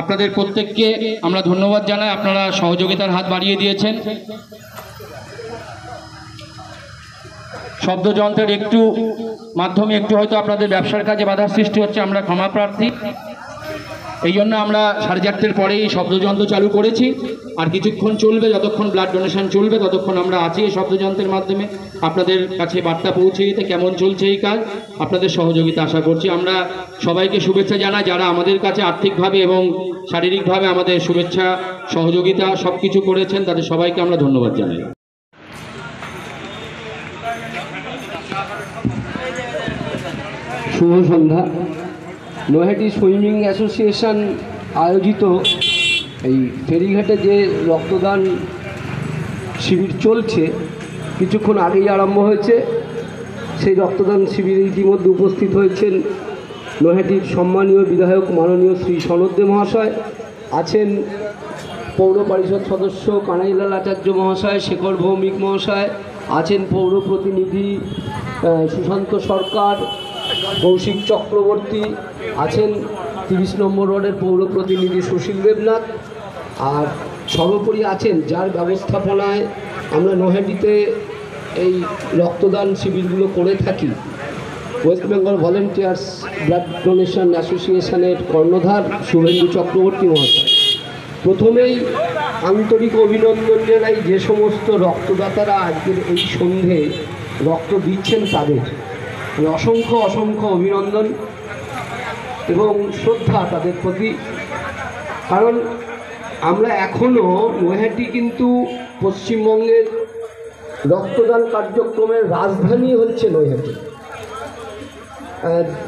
আপনাদের প্রত্যেককে আমরা ধন্যবাদ জানাই, আপনারা সহযোগিতার হাত বাড়িয়ে দিয়েছেন। শব্দযন্ত্রের একটু মাধ্যমে একটু হয়তো আপনাদের ব্যবসার কাজে বাধার সৃষ্টি হচ্ছে, আমরা ক্ষমা প্রার্থী। এই জন্য আমরা 4:30 পরেই শব্দযন্ত্র চালু করেছি, আর কিছুক্ষণ চলবে, যতক্ষণ ব্লাড ডোনেশন চলবে ততক্ষণ আমরা আছি এই শব্দযন্ত্রের মাধ্যমে আপনাদের কাছে বার্তা পৌঁছে দিতে কেমন চলছে এই কাজ। আপনাদের সহযোগিতা আশা করছি। আমরা সবাইকে শুভেচ্ছা জানাই, যারা আমাদের কাছে আর্থিকভাবে এবং শারীরিকভাবে আমাদের শুভেচ্ছা সহযোগিতা সব কিছু করেছেন, তাদের সবাইকে আমরা ধন্যবাদ জানাই। শুভ সন্ধ্যা। নৈহাটি সুইমিং অ্যাসোসিয়েশন আয়োজিত এই ফেরিঘাটে যে রক্তদান শিবির চলছে, কিছুক্ষণ আগেই আরম্ভ হয়েছে। সেই রক্তদান শিবিরে ইতিমধ্যে উপস্থিত হয়েছেন নৈহাটির সম্মানীয় বিধায়ক মাননীয় শ্রী সনদ দে মহাশয়, আছেন পৌর পরিষদ সদস্য কানাইলাল আচার্য মহাশয়, শেখর ভৌমিক মহাশয়, আছেন পৌর প্রতিনিধি সুশান্ত সরকার, কৌশিক চক্রবর্তী, আছেন 30 নম্বর ওয়ার্ডের পৌর প্রতিনিধি সুশীল দেবনাথ, আর সর্বোপরি আছেন যার ব্যবস্থাপনায় আমরা নৈহাটিতে এই রক্তদান শিবিরগুলো করে থাকি, West Bengal volunteers blood donation অ্যাসোসিয়েশনের কর্ণধার শুভেন্দু চক্রবর্তী মহাশয়। প্রথমেই আন্তরিক অভিনন্দন জানাই যে সমস্ত রক্তদাতারা আজকের এই সন্ধে রক্ত দিচ্ছেন তাদের অসংখ্য অসংখ্য অভিনন্দন এবং শ্রদ্ধা তাদের প্রতি। কারণ আমরা এখনও নৈহাটি কিন্তু পশ্চিমবঙ্গের রক্তদান কার্যক্রমের রাজধানী হচ্ছে নৈহাটি।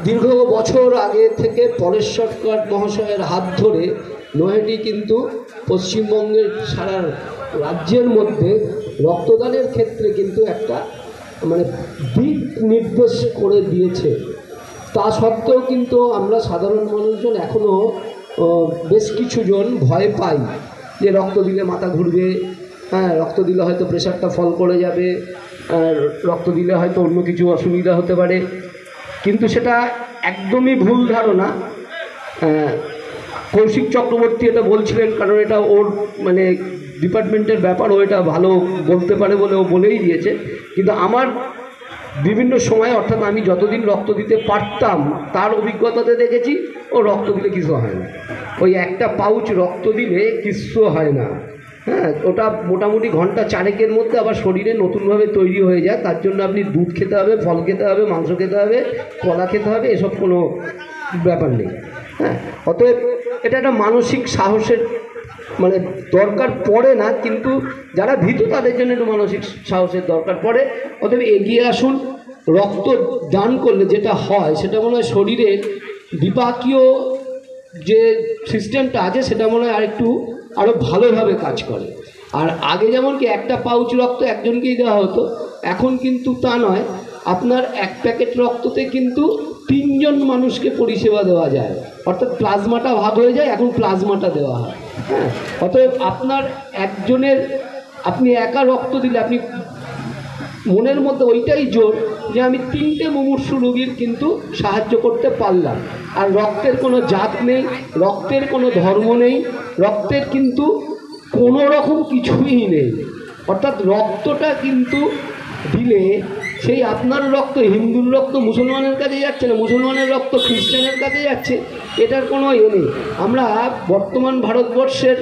দীর্ঘ বছর আগে থেকে পরেশ সরকার মহাশয়ের হাত ধরে নৈহাটি কিন্তু পশ্চিমবঙ্গের সারা রাজ্যের মধ্যে রক্তদানের ক্ষেত্রে কিন্তু একটা দিক নির্দেশ করে দিয়েছে। তা সত্ত্বেও কিন্তু আমরা সাধারণ মানুষজন এখনও বেশ কিছুজন ভয় পাই যে রক্ত দিলে মাথা ঘুরবে, রক্ত দিলে হয়তো প্রেশারটা ফল করে যাবে, রক্ত দিলে হয়তো অন্য কিছু অসুবিধা হতে পারে। কিন্তু সেটা একদমই ভুল ধারণা। কৌশিক চক্রবর্তী এটা বলছিলেন কারণ এটা ওর ডিপার্টমেন্টের ব্যাপার, ও এটা ভালো বলতে পারে বলে ও বলেই দিয়েছে। কিন্তু আমার বিভিন্ন সময়, অর্থাৎ আমি যতদিন রক্ত দিতে পারতাম তার অভিজ্ঞতাতে দেখেছি ও রক্ত দিলে কিছু হয় না। ওই একটা পাউচ রক্ত দিলে কিছু হয় না। ওটা মোটামুটি ঘন্টা 4 মধ্যে আবার শরীরে নতুনভাবে তৈরি হয়ে যায়। তার জন্য আপনি দুধ খেতে হবে, ফল খেতে হবে, মাংস খেতে হবে, কলা খেতে হবে, এসব কোনো ব্যাপার নেই। অতএব এটা একটা মানসিক সাহসের দরকার পড়ে না, কিন্তু যারা ভীতু তাদের জন্য একটু মানসিক সাহসের দরকার পড়ে। অতএব এগিয়ে আসুন। রক্ত দান করলে যেটা হয় সেটা মনে হয় শরীরের বিপাকীয় যে সিস্টেমটা আছে সেটা মনে হয় আরও ভালোভাবে কাজ করে। আর আগে যেমন কি একটা পাউচ রক্ত একজনকেই দেওয়া হতো, এখন কিন্তু তা নয়, আপনার এক প্যাকেট রক্ততে কিন্তু 3 জন মানুষকে পরিষেবা দেওয়া যায়, অর্থাৎ প্লাজমাটা ভাগ হয়ে যায়, এখন প্লাজমাটা দেওয়া হয়। হ্যাঁ, অতএব আপনার একজনের, আপনি একা রক্ত দিলে আপনি মনের মধ্যে ওইটাই জোর যে আমি 3টে মুমূর্ষু রোগীর কিন্তু সাহায্য করতে পারলাম। আর রক্তের কোনো জাত নেই, রক্তের কোনো ধর্ম নেই, রক্তের কিন্তু কোনো রকম কিছুই নেই। অর্থাৎ রক্তটা কিন্তু দিলে সেই আপনার রক্ত হিন্দুর রক্ত মুসলমানের কাছে যাচ্ছে না, মুসলমানের রক্ত খ্রিস্টানের কাছে যাচ্ছে, এটার কোনো নেই। আমরা বর্তমান ভারতবর্ষের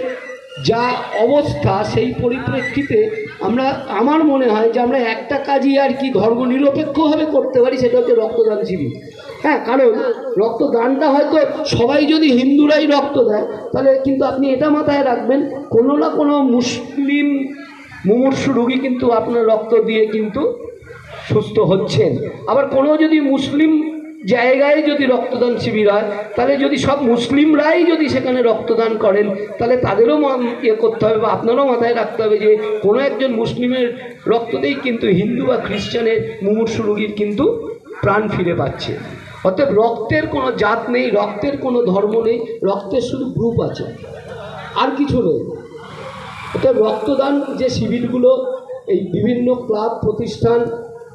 যা অবস্থা সেই পরিপ্রেক্ষিতে আমার মনে হয় যে আমরা একটা কাজই আর কি ধর্মনিরপেক্ষভাবে করতে পারি, সেটা হচ্ছে রক্তদান শিবির। হ্যাঁ, কারণ রক্তদানটা হয়তো সবাই যদি হিন্দুরাই রক্ত দেয় তাহলে কিন্তু আপনি এটা মাথায় রাখবেন, কোনো না কোনো মুসলিম মুমূর্ষু রোগী কিন্তু আপনার রক্ত দিয়ে কিন্তু সুস্থ হচ্ছেন। আবার কোনো যদি মুসলিম জায়গায় যদি রক্তদান শিবির হয়, তাহলে যদি সব মুসলিমরাই যদি সেখানে রক্তদান করেন তাহলে তাদেরও করতে হবে, বা আপনারাও মাথায় রাখতে হবে যে কোনো একজন মুসলিমের রক্ততেই কিন্তু হিন্দু বা খ্রিস্টানের মুমূর্ষু রোগীর কিন্তু প্রাণ ফিরে পাচ্ছে। অর্থাৎ রক্তের কোনো জাত নেই, রক্তের কোনো ধর্ম নেই, রক্তের শুধু গ্রুপ আছে, আর কিছু নেই। অর্থাৎ রক্তদান যে শিবিরগুলো এই বিভিন্ন ক্লাব প্রতিষ্ঠান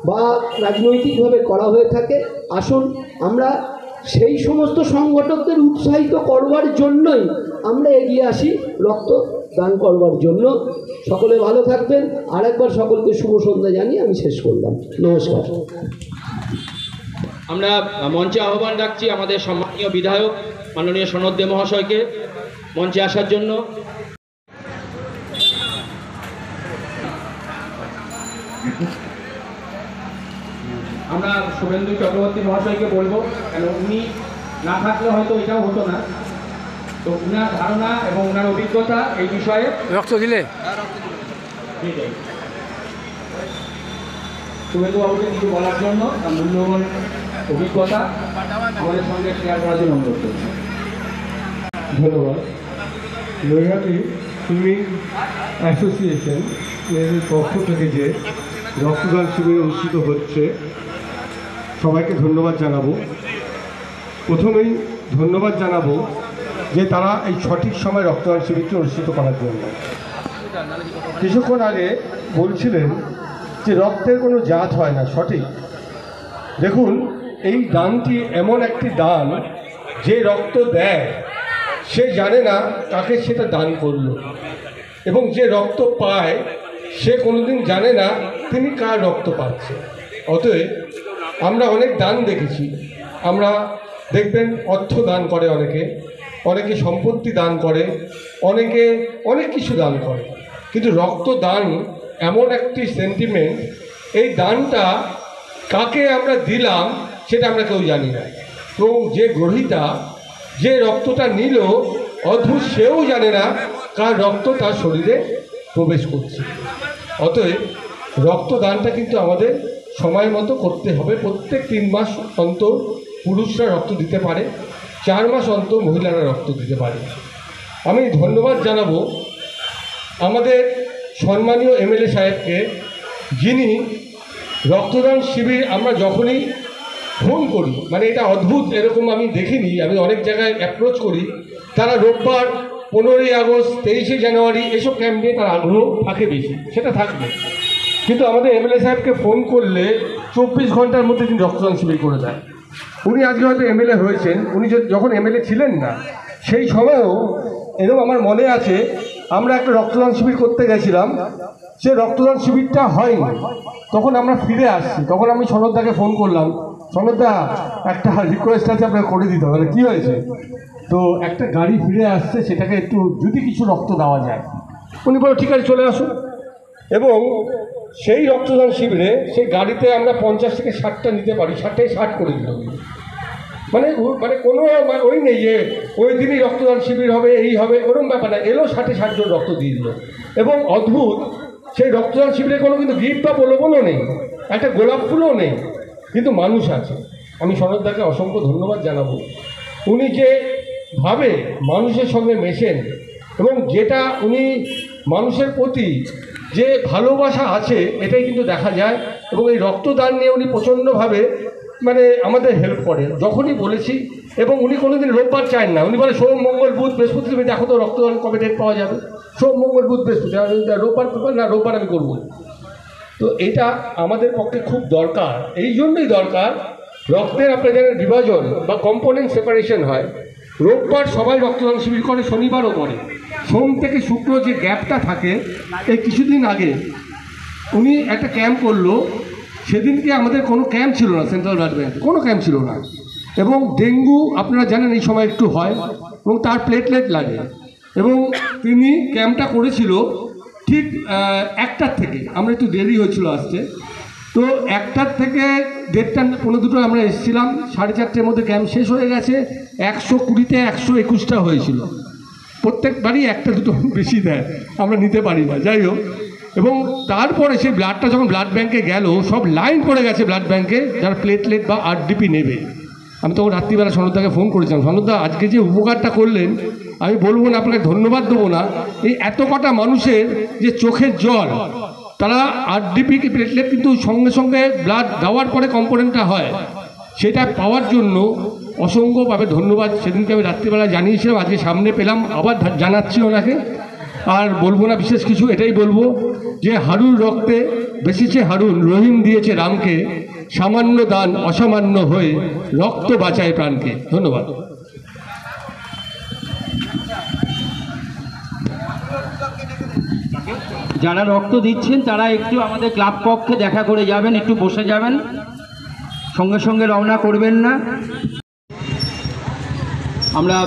বা রাজনৈতিকভাবে করা হয়ে থাকে, আসুন আমরা সেই সমস্ত সংগঠকদের উৎসাহিত করবার জন্যই আমরা এগিয়ে আসি রক্তদান করবার জন্য। সকলে ভালো থাকবেন। আরেকবার সকলকে শুভ সন্ধ্যা জানিয়ে আমি শেষ করলাম। নমস্কার। আমরা মঞ্চে আহ্বান রাখছি আমাদের সম্মানীয় বিধায়ক মাননীয় সনদ দে মহাশয়কে মঞ্চে আসার জন্য। আমরা শুভেন্দু চক্রবর্তী মহাশয়কে বলবো, কেন উনি না থাকলে হয়তো এটাও হতো না, তো উনার ধারণা এবং ওনার অভিজ্ঞতা এই বিষয়ে রক্ত দিলে শুভেন্দু বাবুকে কিছু বলার জন্য তার মূল্যবান অভিজ্ঞতা আমাদের সঙ্গে শেয়ার করার জন্য অনুরোধ করছি। ধন্যবাদ। নৈহাটি সুইমিং অ্যাসোসিয়েশন এর পক্ষ থেকে যে রক্তদান শিবির অনুষ্ঠিত হচ্ছে, সবাইকে ধন্যবাদ জানাবো। প্রথমেই ধন্যবাদ জানাবো যে তারা এই সঠিক সময় রক্তদান শিবিরটি অনুষ্ঠিত করার জন্য। কিছুক্ষণ আগে বলছিলেন যে রক্তের কোনো জাত হয় না, সঠিক। দেখুন, এই দানটি এমন একটি দান, যে রক্ত দেয় সে জানে না কাকে সেটা দান করলো, এবং যে রক্ত পায় সে কোনোদিন জানে না তিনি কার রক্ত পাচ্ছে। অতএব আমরা অনেক দান দেখেছি, আমরা দেখবেন অর্থ দান করে অনেকে সম্পত্তি দান করে, অনেকে অনেক কিছু দান করে, কিন্তু রক্তদান এমন একটি সেন্টিমেন্ট, এই দানটা কাকে আমরা দিলাম সেটা আমরা কেউ জানি না, তো যে গ্রহীতা যে রক্তটা নিল অদ্ভুত সেও জানে না কার রক্ত তার শরীরে প্রবেশ করছে। অতএব রক্তদানটা কিন্তু আমাদের সময় মতো করতে হবে। প্রত্যেক 3 মাস অন্তর পুরুষরা রক্ত দিতে পারে, 4 মাস অন্তর মহিলারা রক্ত দিতে পারে। আমি ধন্যবাদ জানাবো আমাদের সম্মানীয় এমএলএ সাহেবকে, যিনি রক্তদান শিবির আমরা যখনই ফোন করি, মানে এটা অদ্ভুত, এরকম আমি দেখিনি, আমি অনেক জায়গায় অ্যাপ্রোচ করি, তারা রোববার 15ই আগস্ট 23শে জানুয়ারি এসব ক্যাম্প নিয়ে তার আগ্রহ থাকে বেশি, সেটা থাকবে, কিন্তু আমাদের এমএলএ সাহেবকে ফোন করলে 24 ঘন্টার মধ্যে তিনি রক্তদান শিবির করে দেয়। উনি আজকে হয়তো এমএলএ হয়েছেন, উনি যখন এমএলএ ছিলেন না সেই সময়েও এরকম আমার মনে আছে, আমরা একটা রক্তদান শিবির করতে গেছিলাম, সে রক্তদান শিবিরটা হয়নি, তখন আমরা ফিরে আসছি, তখন আমি সনদদাকে ফোন করলাম, সনদদা একটা রিকোয়েস্ট আছে আপনাকে করে দিতে হবে। কী হয়েছে? তো একটা গাড়ি ফিরে আসছে, সেটাকে একটু যদি কিছু রক্ত দেওয়া যায়। উনি বলে ঠিক আছে চলে আসুন, এবং সেই রক্তদান শিবিরে সেই গাড়িতে আমরা 50 থেকে 60টা নিতে পারি, 60টায় 60 করে দিল। মানে কোনো ওই নেই যে ওই দিনই রক্তদান শিবির হবে, এই হবে, ওরকম ব্যাপার না, এলো 60 জন রক্ত দিয়ে দিল। এবং অদ্ভুত, সেই রক্তদান শিবিরে কোনো কিন্তু গিফট বা প্রলোভনও নেই, একটা গোলাপ ফুলও নেই, কিন্তু মানুষ আছে। আমি সনদদাকে অসংখ্য ধন্যবাদ জানাবো, উনি যে ভাবে মানুষের সঙ্গে মেশেন, এবং যেটা উনি মানুষের প্রতি যে ভালোবাসা আছে এটাই কিন্তু দেখা যায়। এবং এই রক্তদান নিয়ে উনি প্রচণ্ডভাবে মানে আমাদের হেল্প করেন যখনই বলেছি। এবং উনি কোনোদিন রোববার চান না, উনি বলে সোম মঙ্গল বুধ বৃহস্পতি, তুমি দেখো তো রক্তদান কবে ডেট পাওয়া যাবে, সোম মঙ্গল বুধ বৃহস্পতি, রোববার না রোববার আমি করবো। তো এটা আমাদের পক্ষে খুব দরকার, এই জন্যই দরকার রক্তের আপনাদের বিভাজন বা কম্পোনেন্ট সেপারেশন হয়। রোববার সবাই রক্তদান শিবির করে, শনিবারও করে। সোম থেকে শুক্র যে গ্যাপটা থাকে, এই কিছুদিন আগে উনি একটা ক্যাম্প করলো, সেদিনকে আমাদের কোনো ক্যাম্প ছিল না, সেন্ট্রাল ব্লাড ব্যাঙ্ক কোনো ক্যাম্প ছিল না। এবং ডেঙ্গু আপনারা জানেন এই সময় একটু হয় এবং তার প্লেটলেট লাগে। এবং তিনি ক্যাম্পটা করেছিল ঠিক 1টার থেকে, আমরা একটু দেরি হয়েছিল আসতে, তো 1টার থেকে 1:30 পৌনে 2টো আমরা এসেছিলাম, 4:30টার মধ্যে ক্যাম্প শেষ হয়ে গেছে। 120তে 121টা হয়েছিল। প্রত্যেকবারই 1-2টো বেশি দেয়, আমরা নিতে পারি না, যাই হোক। এবং তারপরে সেই ব্লাডটা যখন ব্লাড ব্যাঙ্কে গেল, সব লাইন পড়ে গেছে ব্লাড ব্যাঙ্কে যারা প্লেটলেট বা আরডিপি নেবে। আমি তখন রাত্রিবেলা সনদদাকে ফোন করেছিলাম, সনদদা আজকে যে উপকারটা করলেন, আমি বলবো না, আপনাকে ধন্যবাদ দেবো না। এই এত কটা মানুষের যে চোখের জল, তারা আরডিপি প্লেটলেট কিন্তু সঙ্গে সঙ্গে ব্লাড দেওয়ার পরে কম্পোনেন্টটা হয়, সেটা পাওয়ার জন্য অসংখ্যভাবে ধন্যবাদ। সেদিনকে আমি রাত্রিবেলা জানিয়েছিলাম, আজকে সামনে পেলাম, আবার জানাচ্ছি ওনাকে। আর বলবো না বিশেষ কিছু, এটাই বলবো যে হারুর রক্তে বেশিছে হারুন, রহিম দিয়েছে রামকে, সামান্য দান অসামান্য হয়ে রক্ত বাঁচায় প্রাণকে। ধন্যবাদ। যারা রক্ত দিচ্ছেন তারা একটু আমাদের ক্লাব কক্ষে দেখা করে যাবেন, একটু বসে যাবেন, সঙ্গে সঙ্গে রওনা করবেন না। আমরা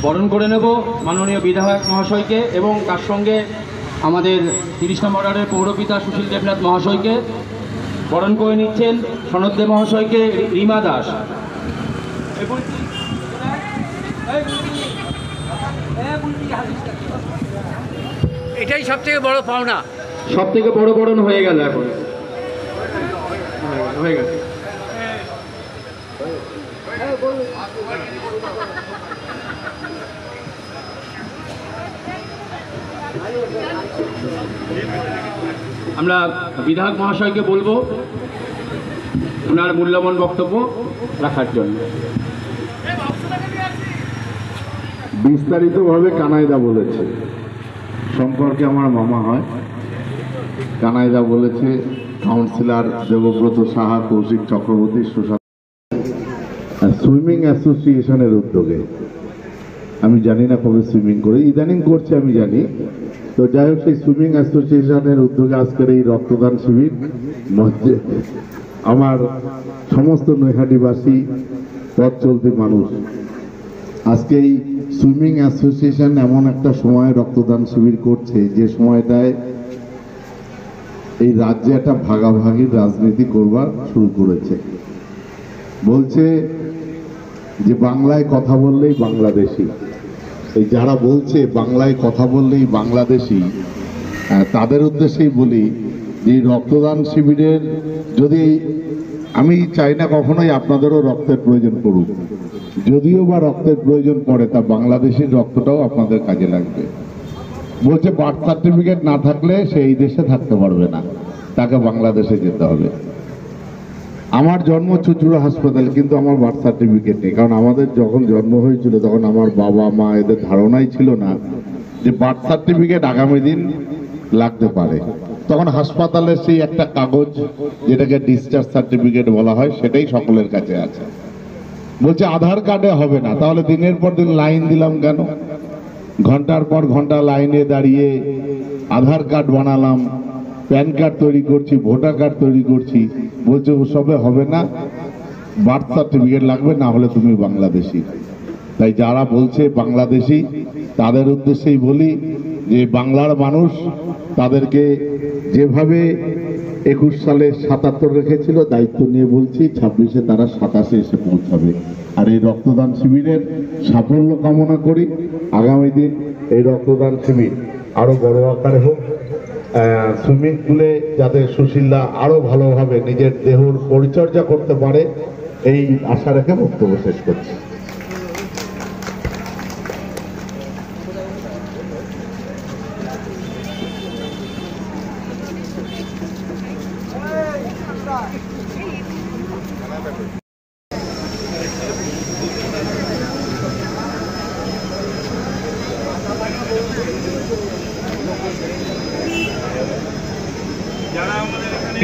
বরণ করে নেব মাননীয় বিধায়ক মহাশয়কে এবং তার সঙ্গে আমাদের 30 নম্বর ওয়ার্ডের পৌরপিতা সুশীল দেবনাথ মহাশয়কে। বরণ করে নিচ্ছেন সনদদেব মহাশয়কে রিমা দাস। এটাই সব থেকে বড় পাওনা, সব থেকে বড় বরণ হয়ে গেল, এখন হয়ে গেছে। আমরা বিধায়ক মহাশয়কে বলবো ওনার মূল্যবান বক্তব্য রাখার জন্য। বিস্তারিতভাবে কানাইদা বলেছে, সম্পর্কে আমার মামা হয়। কানাইদা বলেছে, কাউন্সিলর দেবব্রত সাহা, কৌশিক চক্রবর্তী, সুশান্ত সুইমিং অ্যাসোসিয়েশনের উদ্যোগে, আমি জানি না কবে সুইমিং করে, ইদানিং করছে আমি জানি। তো যাই হোক, সেই সুইমিং অ্যাসোসিয়েশনের উদ্যোগে আজকের এই রক্তদান শিবির মধ্যে আমার সমস্ত নৈহাটিবাসী, পথ চলতি মানুষ, আজকে এই সুইমিং অ্যাসোসিয়েশন এমন একটা সময় রক্তদান শিবির করছে যে সময়টায় এই রাজ্যে একটা ভাগাভাগির রাজনীতি করবার শুরু করেছে। বলছে যে বাংলায় কথা বললেই বাংলাদেশি। এই যারা বলছে বাংলায় কথা বললেই বাংলাদেশি, তাদের উদ্দেশ্যেই বলি যে রক্তদান শিবিরের, যদি আমি চাই না কখনোই আপনাদেরও রক্তের প্রয়োজন পড়ুক, যদিও বা রক্তের প্রয়োজন পড়ে, তা বাংলাদেশের রক্তটাও আপনাদের কাজে লাগবে। বলছে বার্থ সার্টিফিকেট না থাকলে সে এই দেশে থাকতে পারবে না, তাকে বাংলাদেশে যেতে হবে। আমার জন্ম চুচুড়া হাসপাতাল, কিন্তু আমার বার্থ সার্টিফিকেট নেই, কারণ আমাদের যখন জন্ম হয়েছিল তখন আমার বাবা মা এদের ধারণাই ছিল না যে বার্থ সার্টিফিকেট আগামী দিন লাগতে পারে। তখন হাসপাতালের সেই একটা কাগজ যেটাকে ডিসচার্জ সার্টিফিকেট বলা হয়, সেটাই সকলের কাছে আছে। বলছে আধার কার্ডে হবে না, তাহলে দিনের পর দিন লাইন দিলাম কেন? ঘন্টার পর ঘন্টা লাইনে দাঁড়িয়ে আধার কার্ড বানালাম, প্যান কার্ড তৈরি করছি, ভোটার কার্ড তৈরি করছি। বলছে ওসবে হবে না, বার্থ সার্টিফিকেট লাগবে, না হলে তুমি বাংলাদেশি। তাই যারা বলছে বাংলাদেশি তাদের উদ্দেশ্যেই বলি যে বাংলার মানুষ তাদেরকে যেভাবে 21 সালে 77 রেখেছিল, দায়িত্ব নিয়ে বলছি 26-এ তারা 27-এ এসে পৌঁছাবে। আর এই রক্তদান শিবিরের সাফল্য কামনা করি। আগামী দিন এই রক্তদান শিবির আরো বড় আকারে হোক, সুইমিং পুলে যাতে সুশীলরা আরো ভালোভাবে নিজের দেহর পরিচর্যা করতে পারে, এই আশা রেখে বক্তব্য শেষ করছি।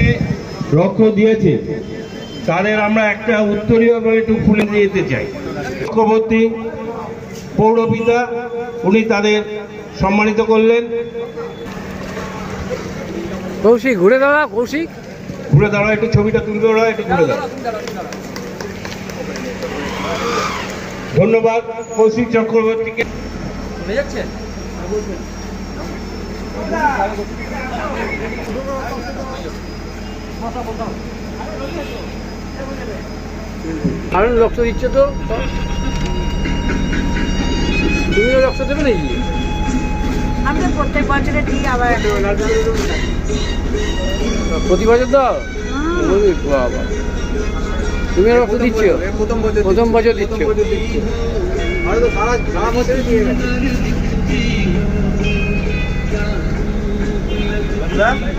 যে রক্ত দিয়েছে তাদের আমরা একটা উত্তরীয়ভাবে একটু ফুলে দিয়ে যেতে চাই। চক্রবর্তী পৌরপিতা উনি তাদের সম্মানিত করলেন। কৌশিক ঘুরে দাঁড়া, কৌশিক ঘুরে দাঁড়া, একটু ছবিটা তুলবে ওরা, একটু ঘুরে দাঁড়া। ধন্যবাদ কৌশিক চক্রবর্তীকে। কারণ রক্ত দিচ্ছে তো, তুমিও রক্ত দেবে নাকি? আমরা প্রত্যেক বছরে দিই, আবার প্রতি বছর দাও? বাবা, তুমি রক্ত দিচ্ছ? প্রথম বছর দিচ্ছ?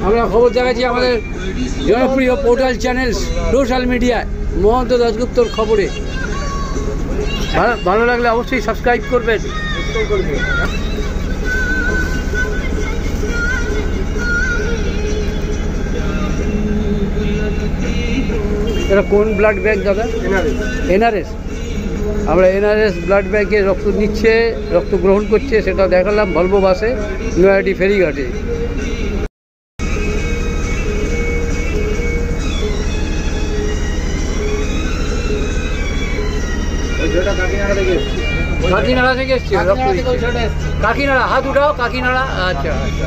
আমরা খবর দেখাচ্ছি আমাদের জনপ্রিয় পোর্টাল চ্যানেল সোশ্যাল মিডিয়ায় মহন্ত দাশগুপ্তর খবরে। ভালো লাগলে অবশ্যই সাবস্ক্রাইব করবেন। এটা কোন ব্লাড ব্যাংক দাদা? এনআরএস। আমরা এনআরএস ব্লাড ব্যাংকে রক্ত নিচ্ছে, রক্ত গ্রহণ করছে, সেটা দেখালাম ভলভো বাসে নৈহাটি ফেরিঘাটে। কাকিনাড়া থেকে এসছে রক্ত দিচ্ছে। কাকিনাড়া, হাত উঠাও, কাকিনাড়া। আচ্ছা আচ্ছা।